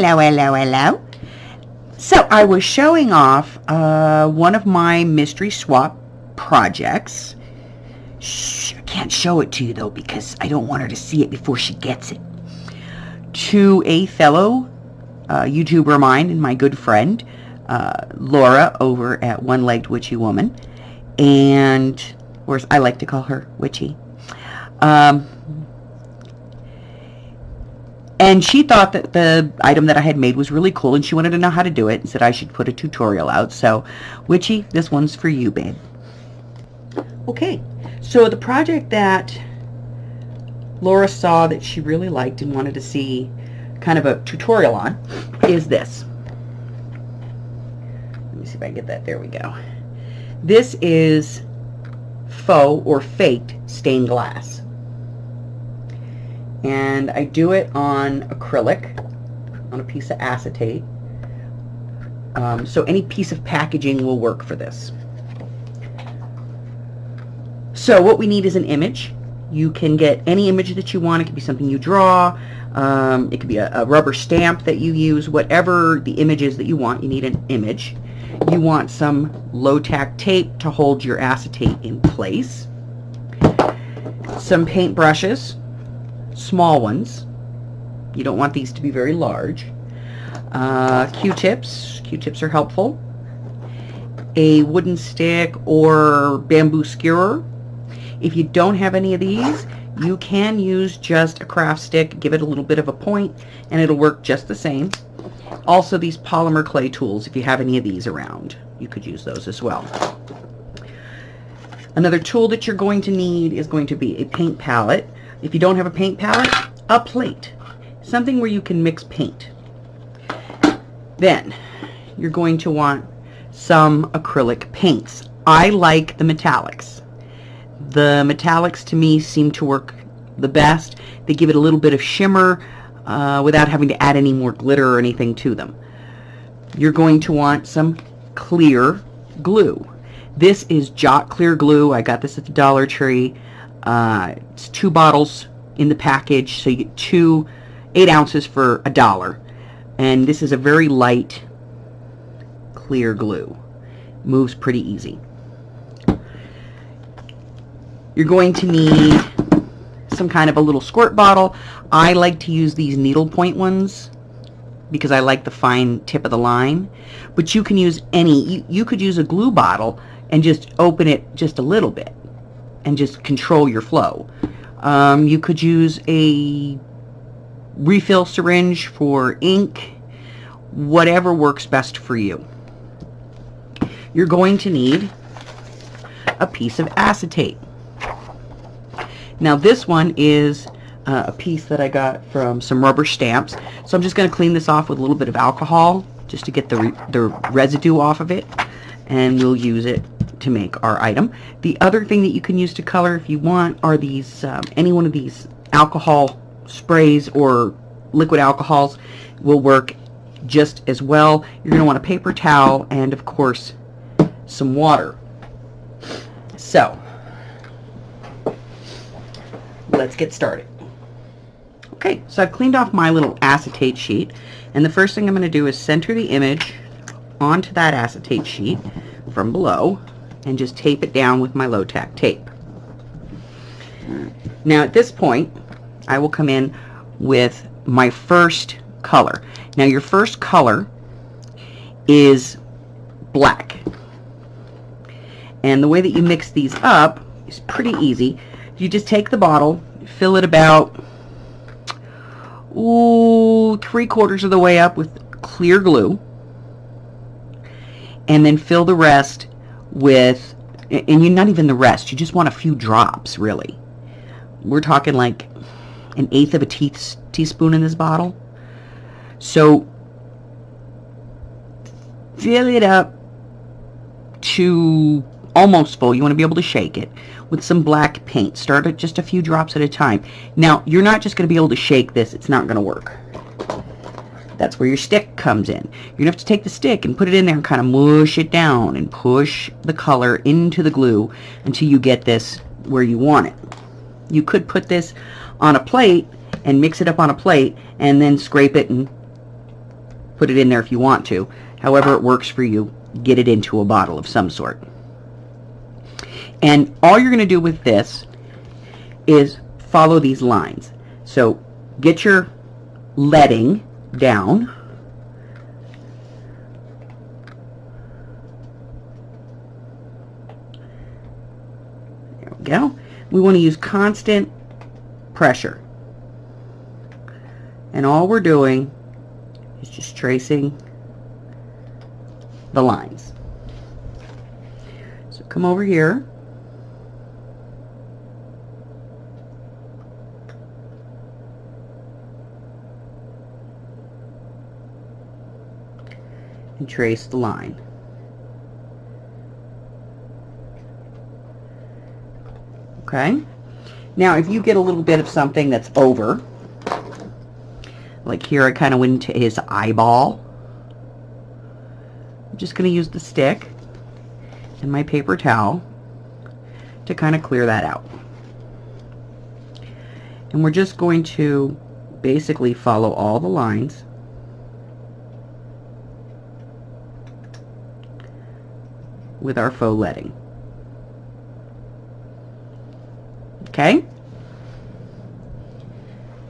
Hello, hello, hello. So I was showing off one of my mystery swap projects. Shh, I can't show it to you though because I don't want her to see it before she gets it. To a fellow YouTuber of mine and my good friend, Laura, over at One Legged Witchy Woman, and or I like to call her Witchy. And she thought that the item that I had made was really cool, and she wanted to know how to do it, and said I should put a tutorial out. So, Witchy, this one's for you, babe. Okay, so the project that Laura saw that she really liked and wanted to see kind of a tutorial on is this. Let me see if I can get that. There we go. This is faux or faked stained glass. And I do it on acrylic, on a piece of acetate. So any piece of packaging will work for this. So what we need is an image. You can get any image that you want. It could be something you draw. It could be a rubber stamp that you use. Whatever the image is that you want, you need an image. You want some low-tack tape to hold your acetate in place. Some paint brushes. Small ones. You don't want these to be very large. Q-tips. Q-tips are helpful. A wooden stick or bamboo skewer. If you don't have any of these, you can use just a craft stick, give it a little bit of a point, and it'll work just the same. Also, these polymer clay tools, if you have any of these around, you could use those as well. Another tool that you're going to need is going to be a paint palette. If you don't have a paint palette, a plate. Something where you can mix paint. Then, you're going to want some acrylic paints. I like the metallics. The metallics to me seem to work the best. They give it a little bit of shimmer without having to add any more glitter or anything to them. You're going to want some clear glue. This is Jot Clear Glue. I got this at the Dollar Tree. It's 2 bottles in the package, so you get 8 ounces for $1. And this is a very light, clear glue. Moves pretty easy. You're going to need some kind of a little squirt bottle. I like to use these needlepoint ones because I like the fine tip of the line. But you can use any. You could use a glue bottle and just open it just a little bit and just control your flow. You could use a refill syringe for ink, whatever works best for you. You're going to need a piece of acetate. Now this one is a piece that I got from some rubber stamps, so I'm just going to clean this off with a little bit of alcohol just to get the residue off of it, and we'll use it to make our item. The other thing that you can use to color if you want are these any one of these alcohol sprays or liquid alcohols will work just as well. You're going to want a paper towel and of course some water. So let's get started. Okay, so I've cleaned off my little acetate sheet, and the first thing I'm going to do is center the image onto that acetate sheet from below and just tape it down with my low-tack tape. Now at this point, I will come in with my first color. Now your first color is black. And the way that you mix these up is pretty easy. You just take the bottle, fill it about 3/4 of the way up with clear glue, and then fill the rest with, and you're not even the rest, you just want a few drops really. We're talking like 1/8 of a teaspoon in this bottle. So fill it up to almost full. You want to be able to shake it with some black paint. Start at just a few drops at a time. Now you're not just going to be able to shake this, it's not going to work. That's where your stick comes in. You're going to have to take the stick and put it in there and kind of mush it down and push the color into the glue until you get this where you want it. You could put this on a plate and mix it up on a plate and then scrape it and put it in there if you want to. However it works for you, get it into a bottle of some sort. And all you're going to do with this is follow these lines. So get your leading down. There we go. We want to use constant pressure. And all we're doing is just tracing the lines. So come over here. And trace the line. Okay? Now if you get a little bit of something that's over, like here I kind of went into his eyeball, I'm just going to use the stick and my paper towel to kind of clear that out. And we're just going to basically follow all the lines with our faux leading. Okay?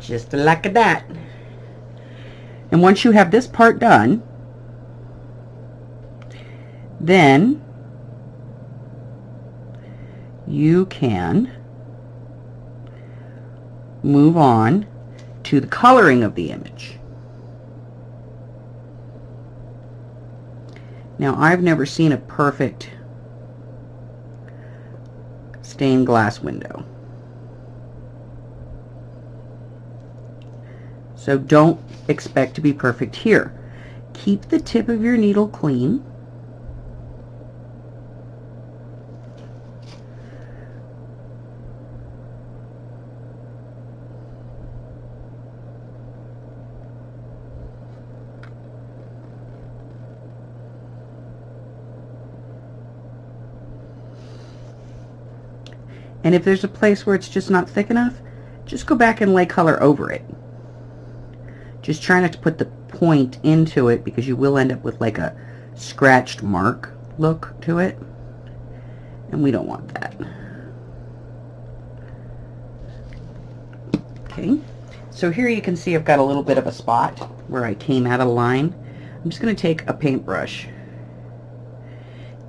Just like that. And once you have this part done, then you can move on to the coloring of the image. Now, I've never seen a perfect stained glass window. So don't expect to be perfect here. Keep the tip of your needle clean. And if there's a place where it's just not thick enough, just go back and lay color over it. Just try not to put the point into it, because you will end up with like a scratched mark look to it, and we don't want that. Okay, so here you can see I've got a little bit of a spot where I came out of the line. I'm just going to take a paintbrush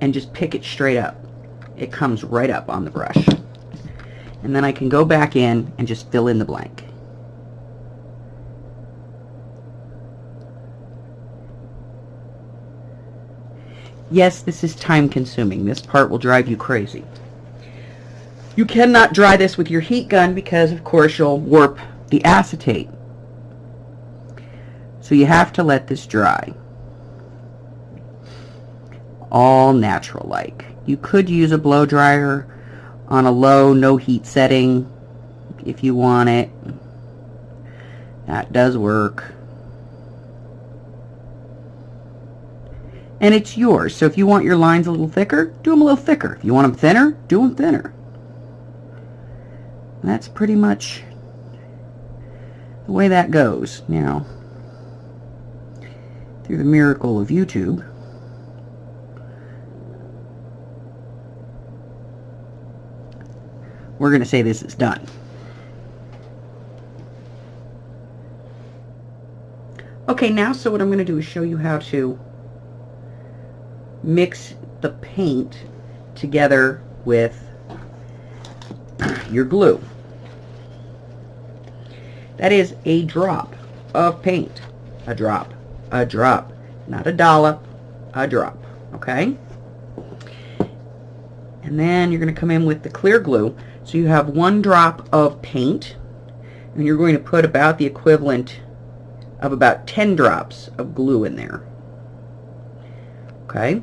and just pick it straight up. It comes right up on the brush. And then I can go back in and just fill in the blank. Yes, this is time consuming. This part will drive you crazy. You cannot dry this with your heat gun because of course you'll warp the acetate. So you have to let this dry. All natural like. You could use a blow dryer on a low, no heat setting if you want it. That does work. And it's yours. So if you want your lines a little thicker, do them a little thicker. If you want them thinner, do them thinner. And that's pretty much the way that goes. Now, through the miracle of YouTube, we're going to say this is done. Okay, now so what I'm going to do is show you how to mix the paint together with your glue. That is a drop of paint. A drop. A drop. Not a dollop. A drop. Okay? And then you're going to come in with the clear glue. So you have 1 drop of paint, and you're going to put about the equivalent of about 10 drops of glue in there. Okay?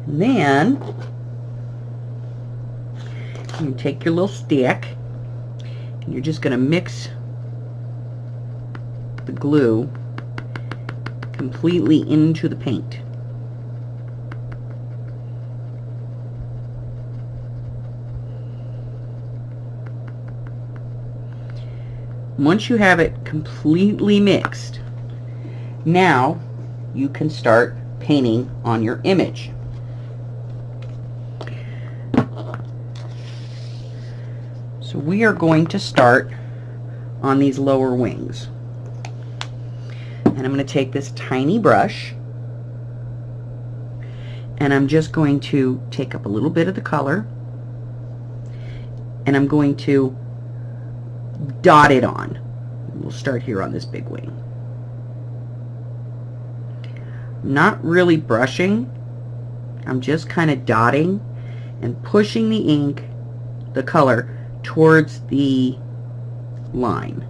And then you take your little stick, and you're just going to mix the glue completely into the paint. Once you have it completely mixed, now you can start painting on your image. So we are going to start on these lower wings. And I'm going to take this tiny brush and I'm just going to take up a little bit of the color and I'm going to dot it on. We'll start here on this big wing. Not really brushing, I'm just kind of dotting and pushing the ink, the color, towards the line.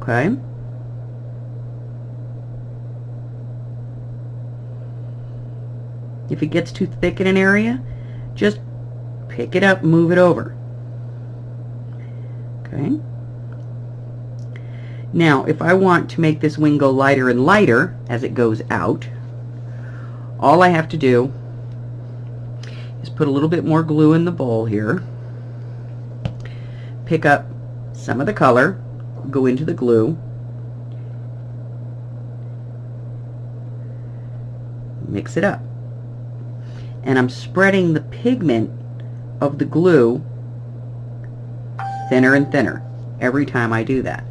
Okay? If it gets too thick in an area, just pick it up, move it over. Okay? Now, if I want to make this wing go lighter and lighter as it goes out, all I have to do is put a little bit more glue in the bowl here, pick up some of the color, go into the glue, mix it up. And I'm spreading the pigment of the glue thinner and thinner every time I do that.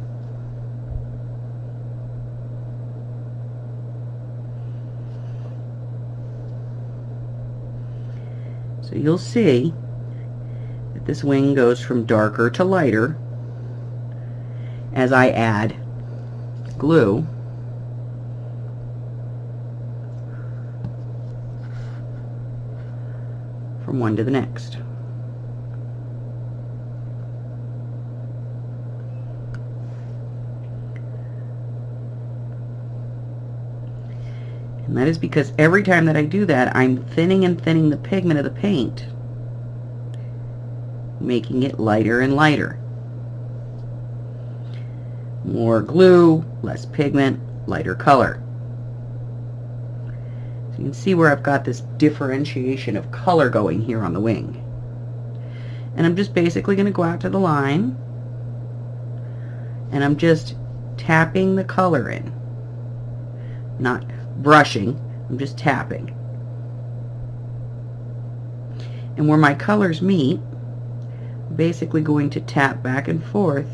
So you'll see that this wing goes from darker to lighter as I add glue. From one to the next. And that is because every time that I do that, I'm thinning and thinning the pigment of the paint, making it lighter and lighter. More glue, less pigment, lighter color. So you can see where I've got this differentiation of color going here on the wing. And I'm just basically going to go out to the line and I'm just tapping the color in. Not brushing, I'm just tapping. And where my colors meet, I'm basically going to tap back and forth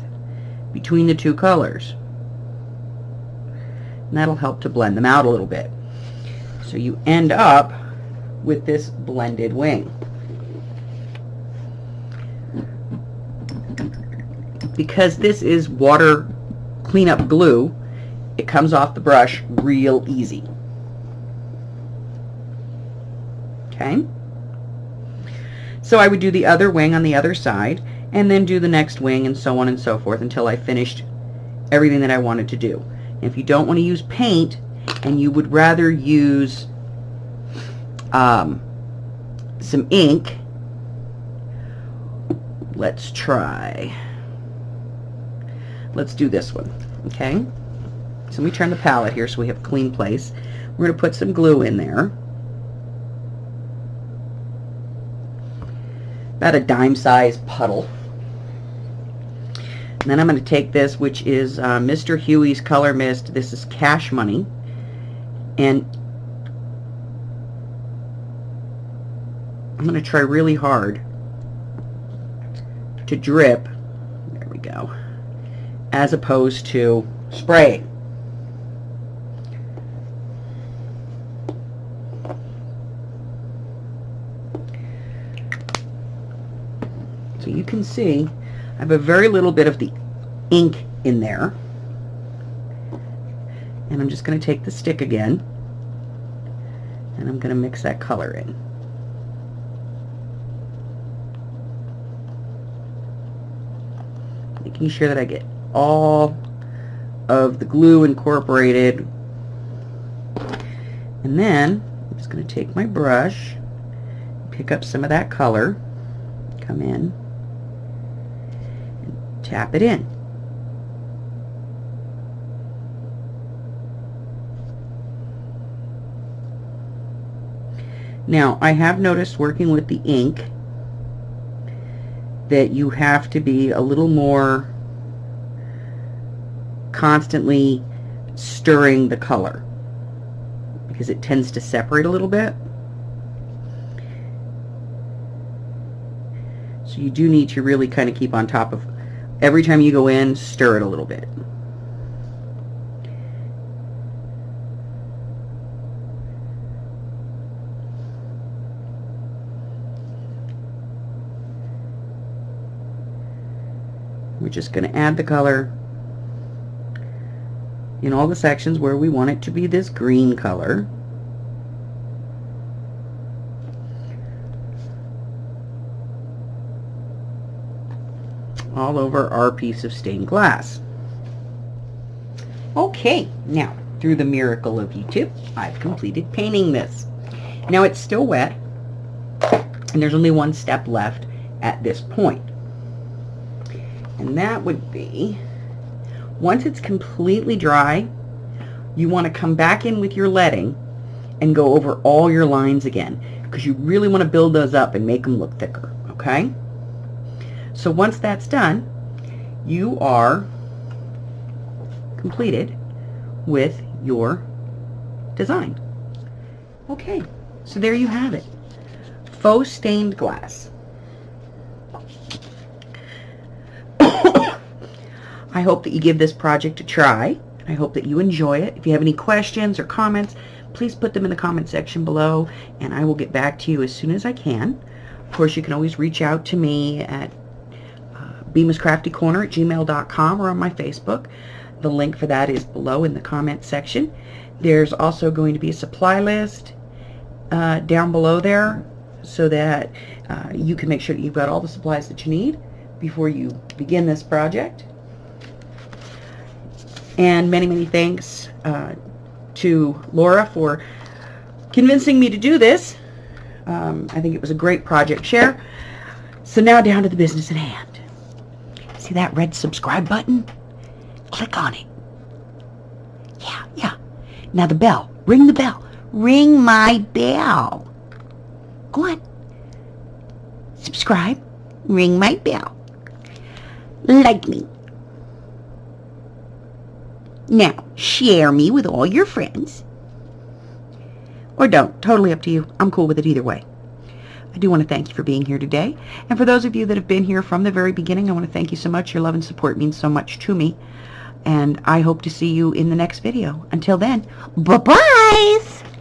between the two colors. And that'll help to blend them out a little bit. So you end up with this blended wing. Because this is water cleanup glue, it comes off the brush real easy. Okay? So I would do the other wing on the other side, and then do the next wing, and so on and so forth until I finished everything that I wanted to do. And if you don't want to use paint, and you would rather use some ink, let's do this one. Okay, so let me turn the palette here so we have a clean place. We're going to put some glue in there, about a dime-sized puddle. And then I'm going to take this, which is Mr. Huey's Color Mist. This is Cash Money. And I'm going to try really hard to drip, there we go, as opposed to spraying. So you can see I have a very little bit of the ink in there. And I'm just going to take the stick again and I'm going to mix that color in. Making sure that I get all of the glue incorporated. And then I'm just going to take my brush, pick up some of that color, come in, and tap it in. Now, I have noticed working with the ink that you have to be a little more constantly stirring the color because it tends to separate a little bit. So you do need to really kind of keep on top of, every time you go in, stir it a little bit. We're just going to add the color in all the sections where we want it to be this green color. All over our piece of stained glass. Okay, now through the miracle of YouTube, I've completed painting this. Now it's still wet, and there's only one step left at this point. And that would be, once it's completely dry, you want to come back in with your leading and go over all your lines again, because you really want to build those up and make them look thicker, okay? So once that's done, you are completed with your design. Okay, so there you have it. Faux stained glass. I hope that you give this project a try. I hope that you enjoy it. If you have any questions or comments, please put them in the comment section below, and I will get back to you as soon as I can. Of course, you can always reach out to me at bemiscraftycorner@gmail.com or on my Facebook. The link for that is below in the comment section. There's also going to be a supply list down below there, so that you can make sure that you've got all the supplies that you need before you begin this project. And many, many thanks to Laura for convincing me to do this. I think it was a great project share. So now down to the business at hand. See that red subscribe button? Click on it. Yeah. Now the bell. Ring the bell. Ring my bell. Go on. Subscribe. Ring my bell. Like me. Now, share me with all your friends. Or don't. Totally up to you. I'm cool with it either way. I do want to thank you for being here today. And for those of you that have been here from the very beginning, I want to thank you so much. Your love and support means so much to me. And I hope to see you in the next video. Until then, bye-bye!